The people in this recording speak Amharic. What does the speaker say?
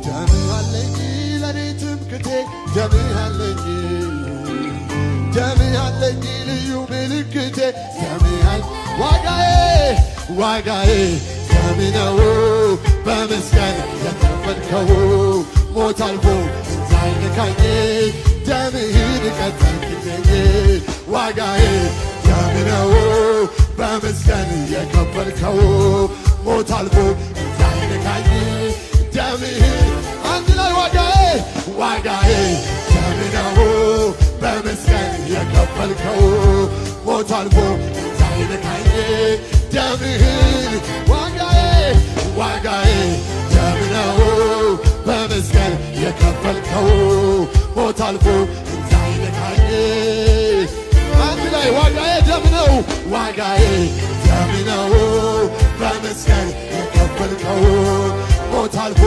ደምህ አለኝ ለኔ ትምክቴ ደምህ አለኝ ደምህ አለኝ ልዩ ምልክቴ ደምህ አለኝ ዋጋዬ ደምህ ነው በመስቀል የተከፈልከው ሞት አልፎ ሳይነካኝ ደምህን ቀጠልክልኝ ዋጋዬ ደምህ ነው በመስቀል የከፈልከው ሞት አልፎ ሳይነካኝ ደምህን አንድ ላይ ዋጋዬ ደምህ ነው በመስቀል የከፈልከው ሞት አልፎ ሳይነካኝ ደምህን ዋጋዬ ደምህ ነው በመስቀል የከፈልከው ሞት አልፎ ሳይነካኝ አንድ ላይ ዋጋዬ ደምህ ነው በመስቀል የከፈልከው ሞት አልፎ